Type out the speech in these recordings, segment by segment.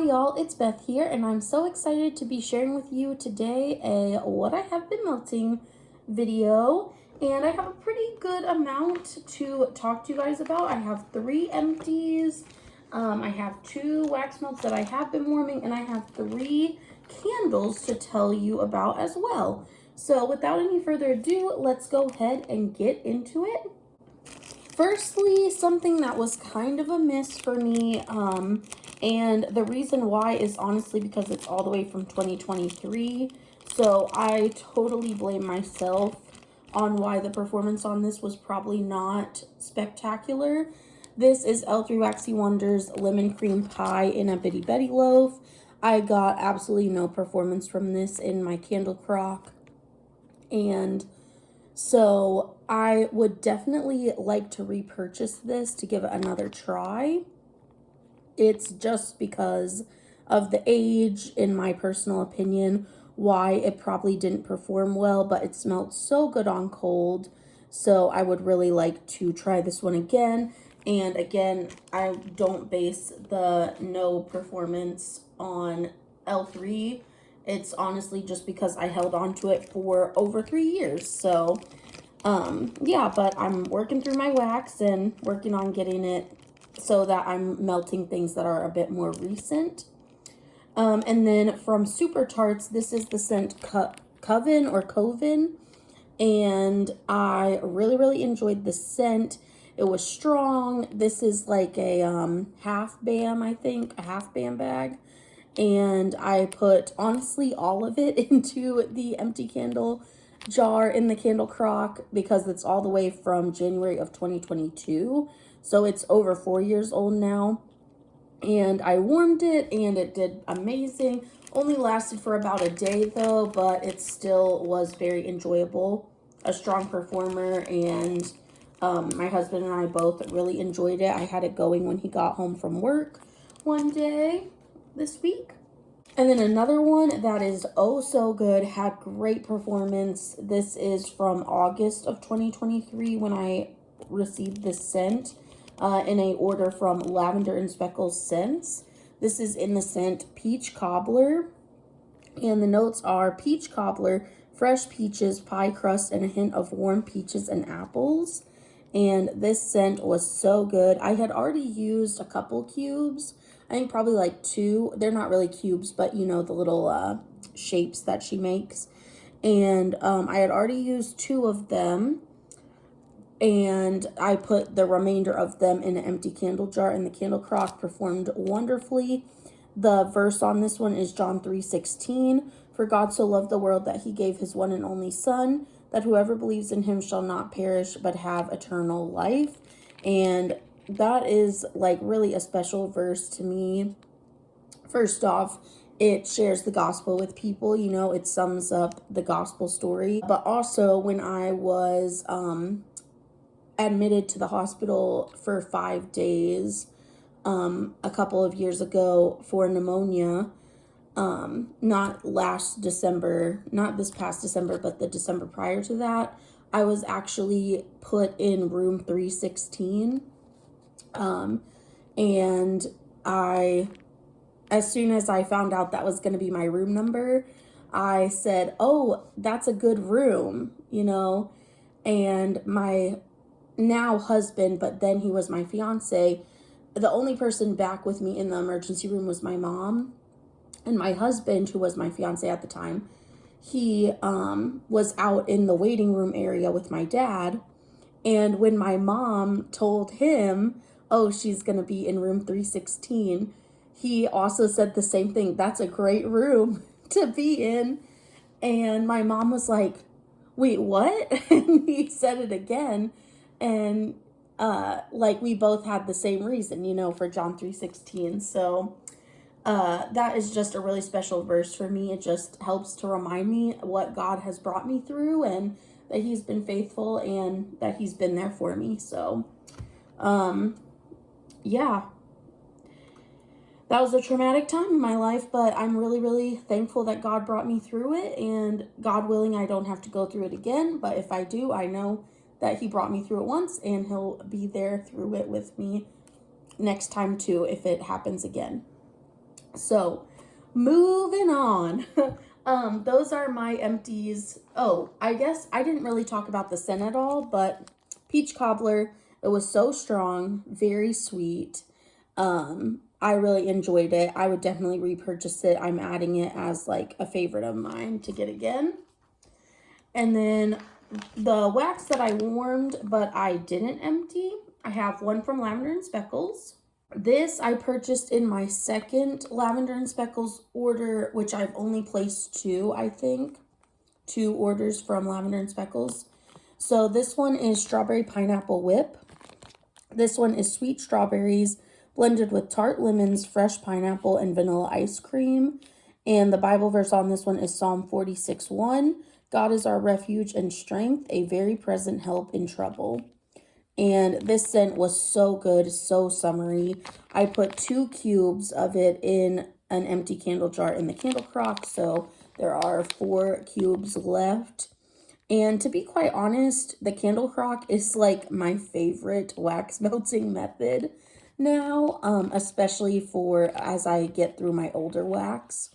y'all, it's Beth here, and I'm so excited to be sharing with you today a what I have been melting video. And I have a pretty good amount to talk to you guys about. I have 3 empties, I have 2 wax melts that I have been warming, and I have 3 candles to tell you about as well. So without any further ado, let's go ahead and get into it. Firstly, something that was kind of a miss for me, and the reason why is honestly because it's all the way from 2023, so I totally blame myself on why the performance on this was probably not spectacular. This is L3 Waxy Wonders Lemon Cream Pie in a Bitty Betty Loaf. I got absolutely no performance from this in my candle crock, and so I would definitely like to repurchase this to give it another try. It's just because of the age, in my personal opinion, why it probably didn't perform well, but it smelled so good on cold. So I would really like to try this one again. And again, I don't base the no performance on L3. It's honestly just because I held on to it for over 3 years. So, yeah, but I'm working through my wax and working on getting it so that I'm melting things that are a bit more recent. And then from Super Tarts, this is the scent Coven or Coven. And I really enjoyed the scent. It was strong. This is like a half BAM, I think, a half BAM bag. And I put, honestly, all of it into the empty candle jar in the candle crock because it's all the way from January of 2022. So it's over 4 years old now. And I warmed it and it did amazing. Only lasted for about a day though, but it still was very enjoyable. A strong performer, and my husband and I both really enjoyed it. I had it going when he got home from work one day this week. And then another one that is oh so good, had great performance. This is from August of 2023 when I received this scent in a order from Lavender and Speckles Scents. This is in the scent Peach Cobbler, and the notes are peach cobbler, fresh peaches, pie crust, and a hint of warm peaches and apples. And this scent was so good. I had already used a couple cubes. I think probably like 2. They're not really cubes, but you know, the little shapes that she makes. And I had already used 2 of them. And I put the remainder of them in an empty candle jar, and the candle crock performed wonderfully. The verse on this one is John 3:16. For God so loved the world that he gave his one and only son, that whoever believes in him shall not perish but have eternal life. And that is like really a special verse to me. First off, it shares the gospel with people, you know, it sums up the gospel story. But also when I was admitted to the hospital for 5 days a couple of years ago for pneumonia, not last December, not this past December, but the December prior to that, I was actually put in room 316. And as soon as I found out that was going to be my room number, I said, oh, that's a good room, you know. And my now husband, but then he was my fiance, the only person back with me in the emergency room was my mom. And my husband, who was my fiance at the time, he was out in the waiting room area with my dad. And when my mom told him, oh, she's going to be in room 316, he also said the same thing. That's a great room to be in. And my mom was like, wait, what? And he said it again. And like we both had the same reason, you know, for John 3:16. So that is just a really special verse for me. It just helps to remind me what God has brought me through, and that he's been faithful and that he's been there for me. So yeah, that was a traumatic time in my life, but I'm really thankful that God brought me through it, and God willing, I don't have to go through it again. But if I do, I know that he brought me through it once, and he'll be there through it with me next time too, if it happens again. So, moving on. Those are my empties. Oh, I guess I didn't really talk about the scent at all, but peach cobbler, it was so strong, very sweet. I really enjoyed it. I would definitely repurchase it. I'm adding it as like a favorite of mine to get again. And then the wax that I warmed, but I didn't empty, I have one from Lavender and Speckles. This I purchased in my second Lavender and Speckles order, which I've only placed two, I think. 2 orders from Lavender and Speckles. So this one is Strawberry Pineapple Whip. This one is sweet strawberries blended with tart lemons, fresh pineapple, and vanilla ice cream. And the Bible verse on this one is Psalm 46:1. God is our refuge and strength, a very present help in trouble. And this scent was so good, so summery. I put 2 cubes of it in an empty candle jar in the candle crock, so there are 4 cubes left. And to be quite honest, the candle crock is like my favorite wax melting method now, especially for as I get through my older wax.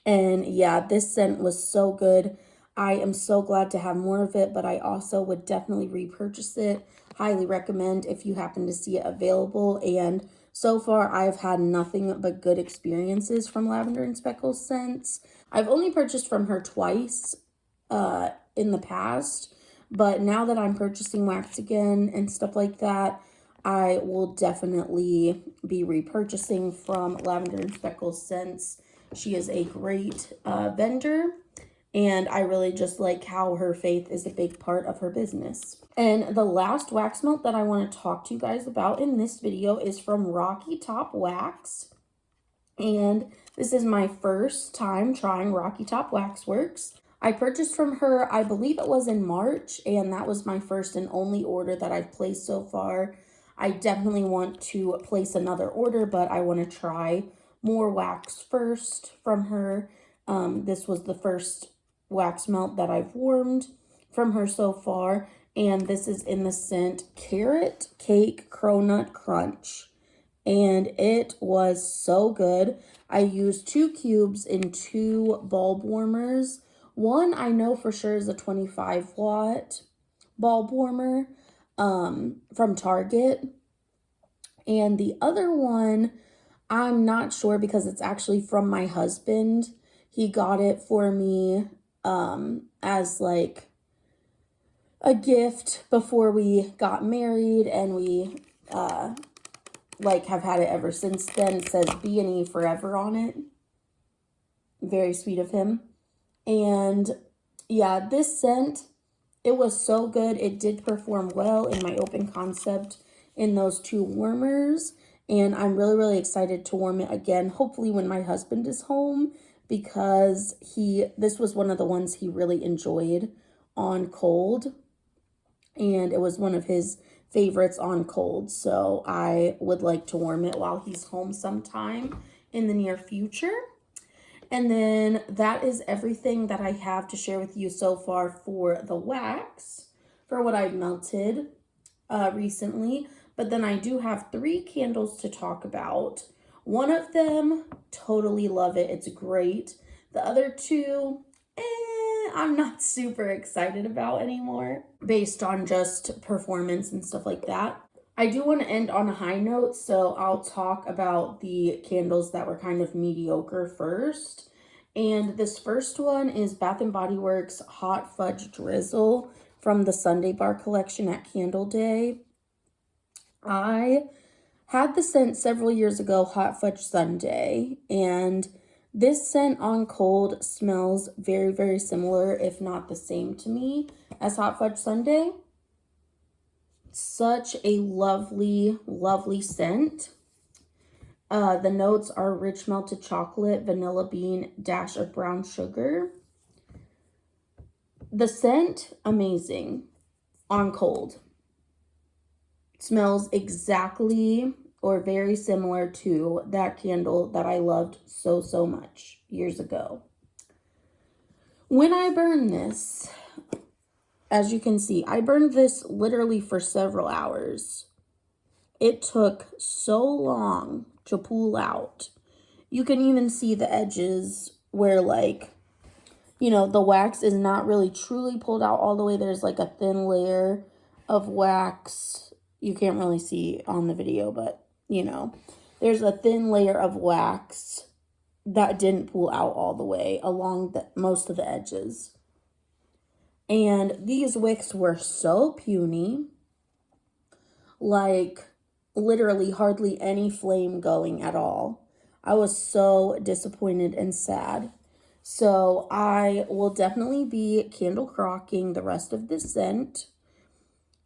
And yeah, this scent was so good. I am so glad to have more of it, but I also would definitely repurchase it. Highly recommend if you happen to see it available. And so far, I've had nothing but good experiences from Lavender and Speckles scents. I've only purchased from her twice in the past, but now that I'm purchasing wax again and stuff like that, I will definitely be repurchasing from Lavender and Speckles scents. She is a great vendor, and I really just like how her faith is a big part of her business. And the last wax melt that I want to talk to you guys about in this video is from Rocky Top Wax. And this is my first time trying Rocky Top Wax Works. I purchased from her, I believe it was in March, and that was my first and only order that I've placed so far. I definitely want to place another order, but I want to try more wax first from her. This was the first wax melt that I've warmed from her so far, and this is in the scent Carrot Cake Cronut Crunch, and it was so good. I used 2 cubes in 2 bulb warmers. One I know for sure is a 25-watt bulb warmer from Target, and the other one I'm not sure because it's actually from my husband. He got it for me as like a gift before we got married, and we like have had it ever since then. It says B&E Forever on it. Very sweet of him. And yeah, this scent, it was so good. It did perform well in my open concept in those 2 warmers. And I'm really, really excited to warm it again, hopefully when my husband is home, because this was one of the ones he really enjoyed on cold. And it was one of his favorites on cold. So I would like to warm it while he's home sometime in the near future. And then that is everything that I have to share with you so far for the wax, for what I've melted recently. But then I do have 3 candles to talk about. One of them, totally love it. It's great. The other 2, I'm not super excited about anymore based on just performance and stuff like that. I do want to end on a high note, so I'll talk about the candles that were kind of mediocre first. And this first one is Bath & Body Works Hot Fudge Drizzle from the Sunday Bar collection at Candle Day. I had the scent several years ago, Hot Fudge Sundae, and this scent on cold smells very, very similar, if not the same to me as Hot Fudge Sundae. Such a lovely, lovely scent. The notes are rich melted chocolate, vanilla bean, dash of brown sugar. The scent, amazing on cold. Smells exactly or very similar to that candle that I loved so, so much years ago. When I burn this, as you can see, I burned this literally for several hours. It took so long to pull out. You can even see the edges where, like, you know, the wax is not really truly pulled out all the way. There's like a thin layer of wax. You can't really see on the video, but, you know, there's a thin layer of wax that didn't pull out all the way along most of the edges. And these wicks were so puny, like literally hardly any flame going at all. I was so disappointed and sad. So I will definitely be candle crocking the rest of this scent.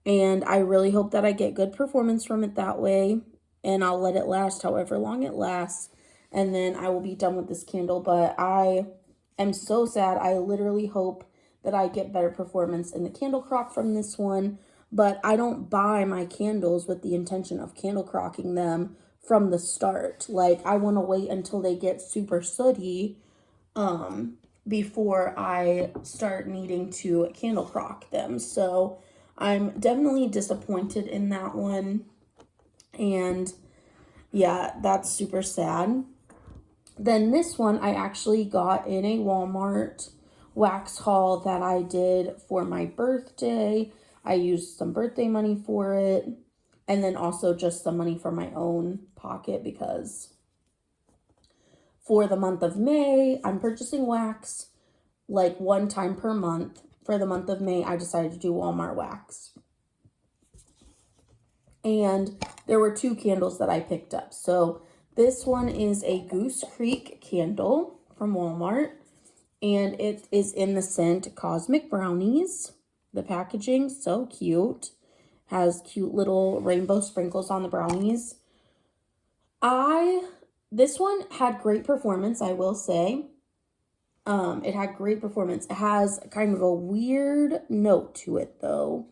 And I really hope that I get good performance from it that way. And I'll let it last however long it lasts. And then I will be done with this candle. But I am so sad. I literally hope that I get better performance in the candle crock from this one. But I don't buy my candles with the intention of candle crocking them from the start. Like, I want to wait until they get super sooty before I start needing to candle crock them. So I'm definitely disappointed in that one. And yeah, that's super sad. Then this one I actually got in a Walmart wax haul that I did for my birthday. I used some birthday money for it, and then also just some money from my own pocket, because for the month of May, I'm purchasing wax like one time per month. For the month of May, I decided to do Walmart wax. And there were 2 candles that I picked up. So this one is a Goose Creek candle from Walmart, and it is in the scent Cosmic Brownies. The packaging, so cute. Has cute little rainbow sprinkles on the brownies. This one had great performance, I will say. It had great performance. It has kind of a weird note to it, though,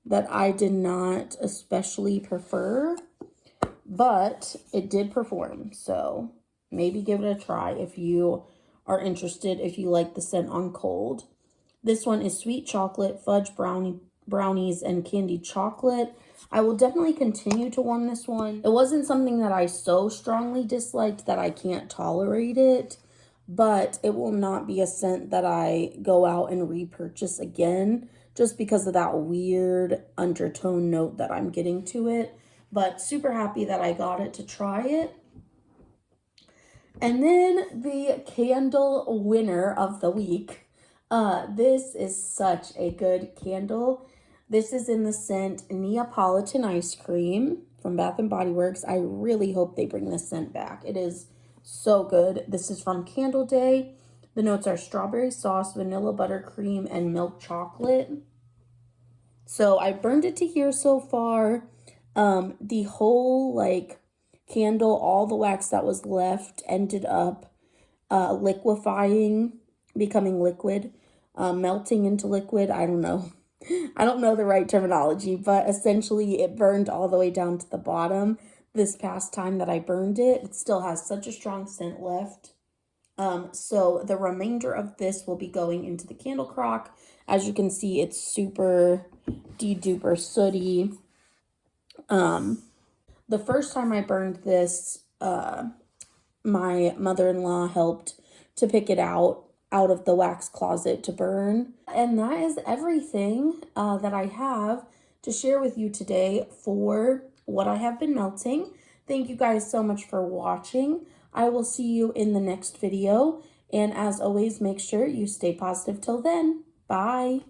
that I did not especially prefer, but it did perform. So maybe give it a try if you are interested, if you like the scent on cold. This one is sweet chocolate, fudge brownies, and candied chocolate. I will definitely continue to warm this one. It wasn't something that I so strongly disliked that I can't tolerate it, but it will not be a scent that I go out and repurchase again, just because of that weird undertone note that I'm getting to it. But super happy that I got it to try it. And then the candle winner of the week. This is such a good candle. This is in the scent Neapolitan Ice Cream from Bath & Body Works. I really hope they bring this scent back. It is so good. This is from Candle Day. The notes are strawberry sauce, vanilla buttercream, and milk chocolate. So I burned it to here so far. The whole like candle, all the wax that was left ended up liquefying, becoming liquid, melting into liquid. I don't know. I don't know the right terminology, but essentially it burned all the way down to the bottom. This past time that I burned it, it still has such a strong scent left. So the remainder of this will be going into the candle crock. As you can see, it's super de-duper sooty. The first time I burned this, my mother-in-law helped to pick it out of the wax closet to burn. And that is everything that I have to share with you today for what I have been melting. Thank you guys so much for watching. I will see you in the next video. And as always, make sure you stay positive till then. Bye.